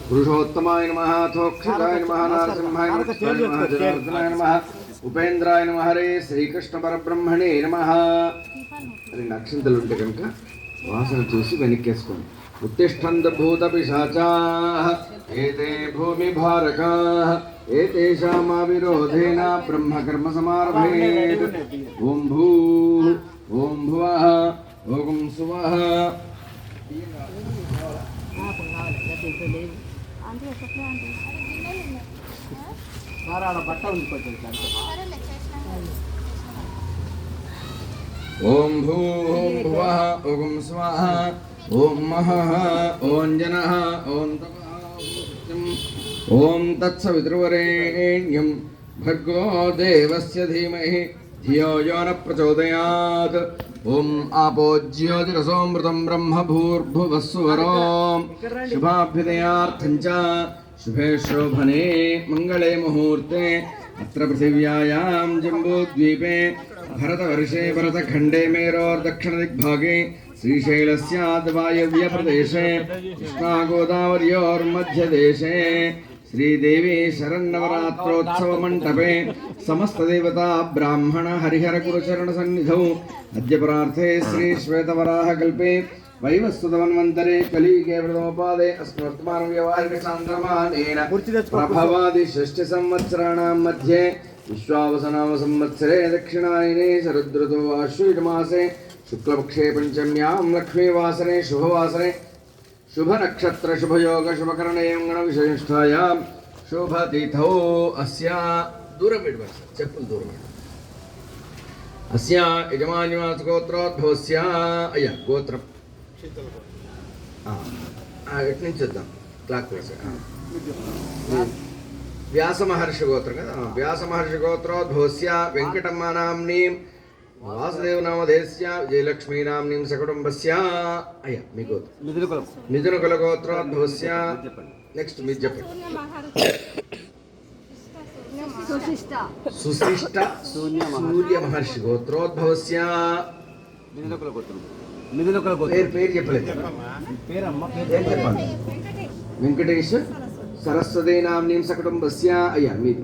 పురుషోత్తమాయ నమః అథోక్షరాయ నమః నరసింహాయ నమః జనార్దనాయ నమః ఉపేంద్రాయ నమః హరే శ్రీకృష్ణ పరబ్రహ్మణే నమః. రెండు అక్షంతలు ఉంటే కనుక వాసన చూసి వెనక్కేసుకోండి. ఉత్తిష్టంత భూత పిశాచాః ఏతే భూమి భారకాః ఏతేషామా విరోధేన బ్రహ్మకర్మ సమారభేత్. ఓం భూః ఓం భువః ఓం సువః. ఓం భూః ఓం భువః ఓం స్వః ఓం మహః ఓం జనః ఓం తపః ఓం తత్సవితుర్వరేణ్యం భర్గో దేవస్య ధీమహి ధియో యో న ప్రచోదయాత్. ఓం ఆపో జ్యోతిరసోమృతం బ్రహ్మ భూర్భువస్సువరోం శుభాభ్యుదయార్థం చ శుభే శోభనే మంగళే ముహూర్తే అత్ర పృథివ్యాయాం జంబూద్వీపే భరతవర్షే భరతఖండే మేరోర్దక్షిణదిగ్భాగే శ్రీశైలస్యాద్వాయవ్యప్రదేశే కృష్ణాగోదావర్యోర్మధ్యదేశే శ్రీదేవి శరన్నవరాత్రోత్సవ మంటపే సమస్తదేవతా బ్రాహ్మణ హరిహర గురుచరణ సన్నిధౌ అద్య ప్రార్థే శ్రీ శ్వేతవరాహ కల్పే వైవస్వతమన్వంతరే కలియుగే ప్రథమోపాదే అస్మవర్తమాన వ్యవహారిక చాంద్రమానేన ప్రభవాది షష్ఠ సంవత్సరాణాం మధ్యే విశ్వావసనామ సంవత్సరే దక్షిణాయనే శరదృతో ఆశ్వయుజమాసే శుక్లపక్షే పంచమ్యాం లక్ష్మీవాసరే శుభవాసరే శుభ నక్షత్ర శుభయోగ శుభకరణే గణ విశిష్టాయాం శుభతిథౌ అస్య దూరం పెట్టు చెప్పులు దూరం పెట్టు. అస్య యజమాన్యమాస గోత్రోద్భవస్య అయ్యా గోత్రం ఎటు నుంచి వద్దాం క్లాక్ వైస్. వ్యాస మహర్షి గోత్రం కదా. వ్యాస మహర్షి గోత్రోద్భవస్య వెంకటమ్మ నామ్నీం వాసుదేవ నామధేస్య విజయలక్ష్మీ నామ్నీం సకుటుంబస్య అయ్యా మీ గోత్రం మిథున కుల గోత్రోద్భవస్య. నెక్స్ట్ మీరు చెప్పండి. సుశిష్ట సూర్య మహర్షి గోత్రోద్భవస్య పేరు చెప్పలేదు. చెప్పండి. వెంకటేష్ సరస్వతీ నామ్నీం సకుటుంబస్య అయ్యా మీది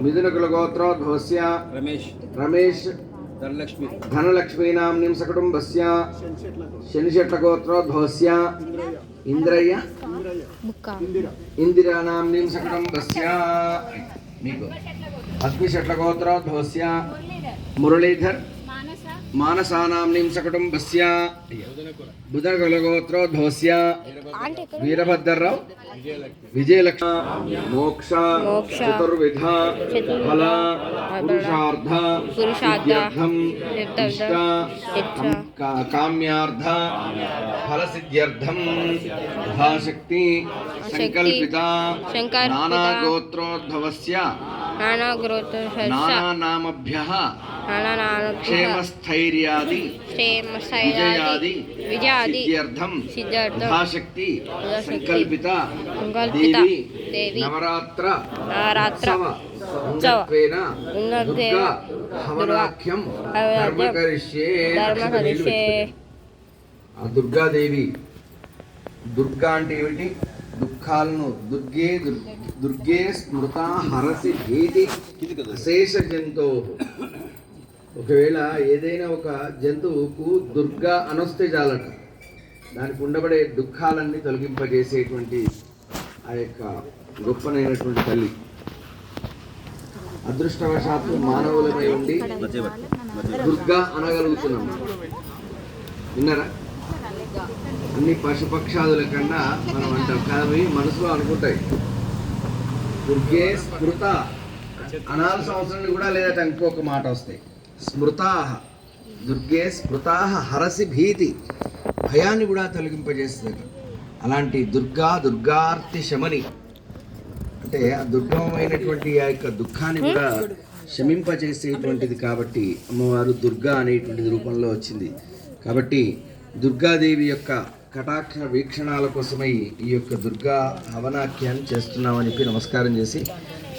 మిథున కుల గోత్రోద్భవస్య రమేష్ ధనలక్ష్మీ నామ్నీం సకుటుంబస్య శనిశెట్ల గోత్రోద్భవస్య ఇంద్రయ్య ఇందిరా నామ్నీం సకుటుంబస్య మీకు అగ్నిశెట్ల గోత్రోద్భవస్య మురళీధర్ మానసానామ్నీం సకుటుంబస్య బుధకుల గోత్రోద్భవస్య వీరభద్రరావు విజయలక్ష్మి మోక్ష చతుర్విధ ఫల పురుషార్థ సిద్ధ్యర్థం ఇష్ట కామ్యార్థ ఫలసిద్ధ్యర్థం యథాశక్తి సంకల్పిత నానా గోత్రోద్భవస్య నానానామభ్యః క్షేమస్థైర్యాది విజయాది సిద్ధ్యర్థం యథాశక్తి సంకల్పిత దేవి నవరాత్ర ఉత్సవేన దుర్గా హవనాఖ్యం కర్మకరిష్యే. ఆ దుర్గాదేవి, దుర్గా అంటే ఏమిటి? దుఃఖాలను దుర్గే స్మృత హరసి భీతి అశేష జంతువు. ఒకవేళ ఏదైనా ఒక జంతువుకు దుర్గా అనొస్తే చాలట దానికి ఉండబడే దుఃఖాలన్నీ తొలగింపజేసేటువంటి ఆ యొక్క గొప్పనైనటువంటి తల్లి. అదృష్టవశాత్తు మానవులమై ఉండి దుర్గా అనగలుగుతున్నాం. విన్నారా? అన్ని పశుపక్షాదుల కన్నా మనం అంటాం కానీ మనసులో అనుకుంటాయి. దుర్గే స్మృత అనాల్సిన అవసరం కూడా లేదట. ఇంకొక మాట వస్తాయి స్మృతాహ. దుర్గే స్మృతాహ హరసి భీతి, భయాన్ని కూడా తొలగింపజేస్తుంది. అలాంటి దుర్గార్తి శమని అంటే ఆ దుర్గమైనటువంటి ఆ యొక్క దుఃఖాన్ని కూడా శమింపజేసేటువంటిది. కాబట్టి అమ్మవారు దుర్గా అనేటువంటిది రూపంలో వచ్చింది. కాబట్టి దుర్గాదేవి యొక్క కటాక్ష వీక్షణాల కోసమై ఈ యొక్క దుర్గా హవనాఖ్యాన్ని చేస్తున్నామని చెప్పి నమస్కారం చేసి,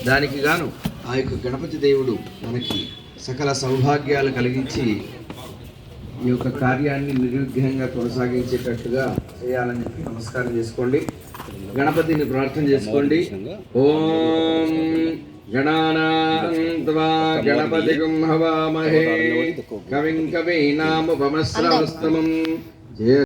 దానికి గాను ఆ యొక్క గణపతి దేవుడు మనకి సకల సౌభాగ్యాలు కలిగించి ఈ యొక్క కార్యాన్ని నిర్విఘ్నంగా కొనసాగించేటట్టుగా చేయాలని చెప్పి నమస్కారం చేసుకోండి. గణపతిని ప్రార్థన చేసుకోండి. ఓం గణానాం త్వా గణపతిం హవామహే కవిం కవీనాముపమస్రవస్తమం.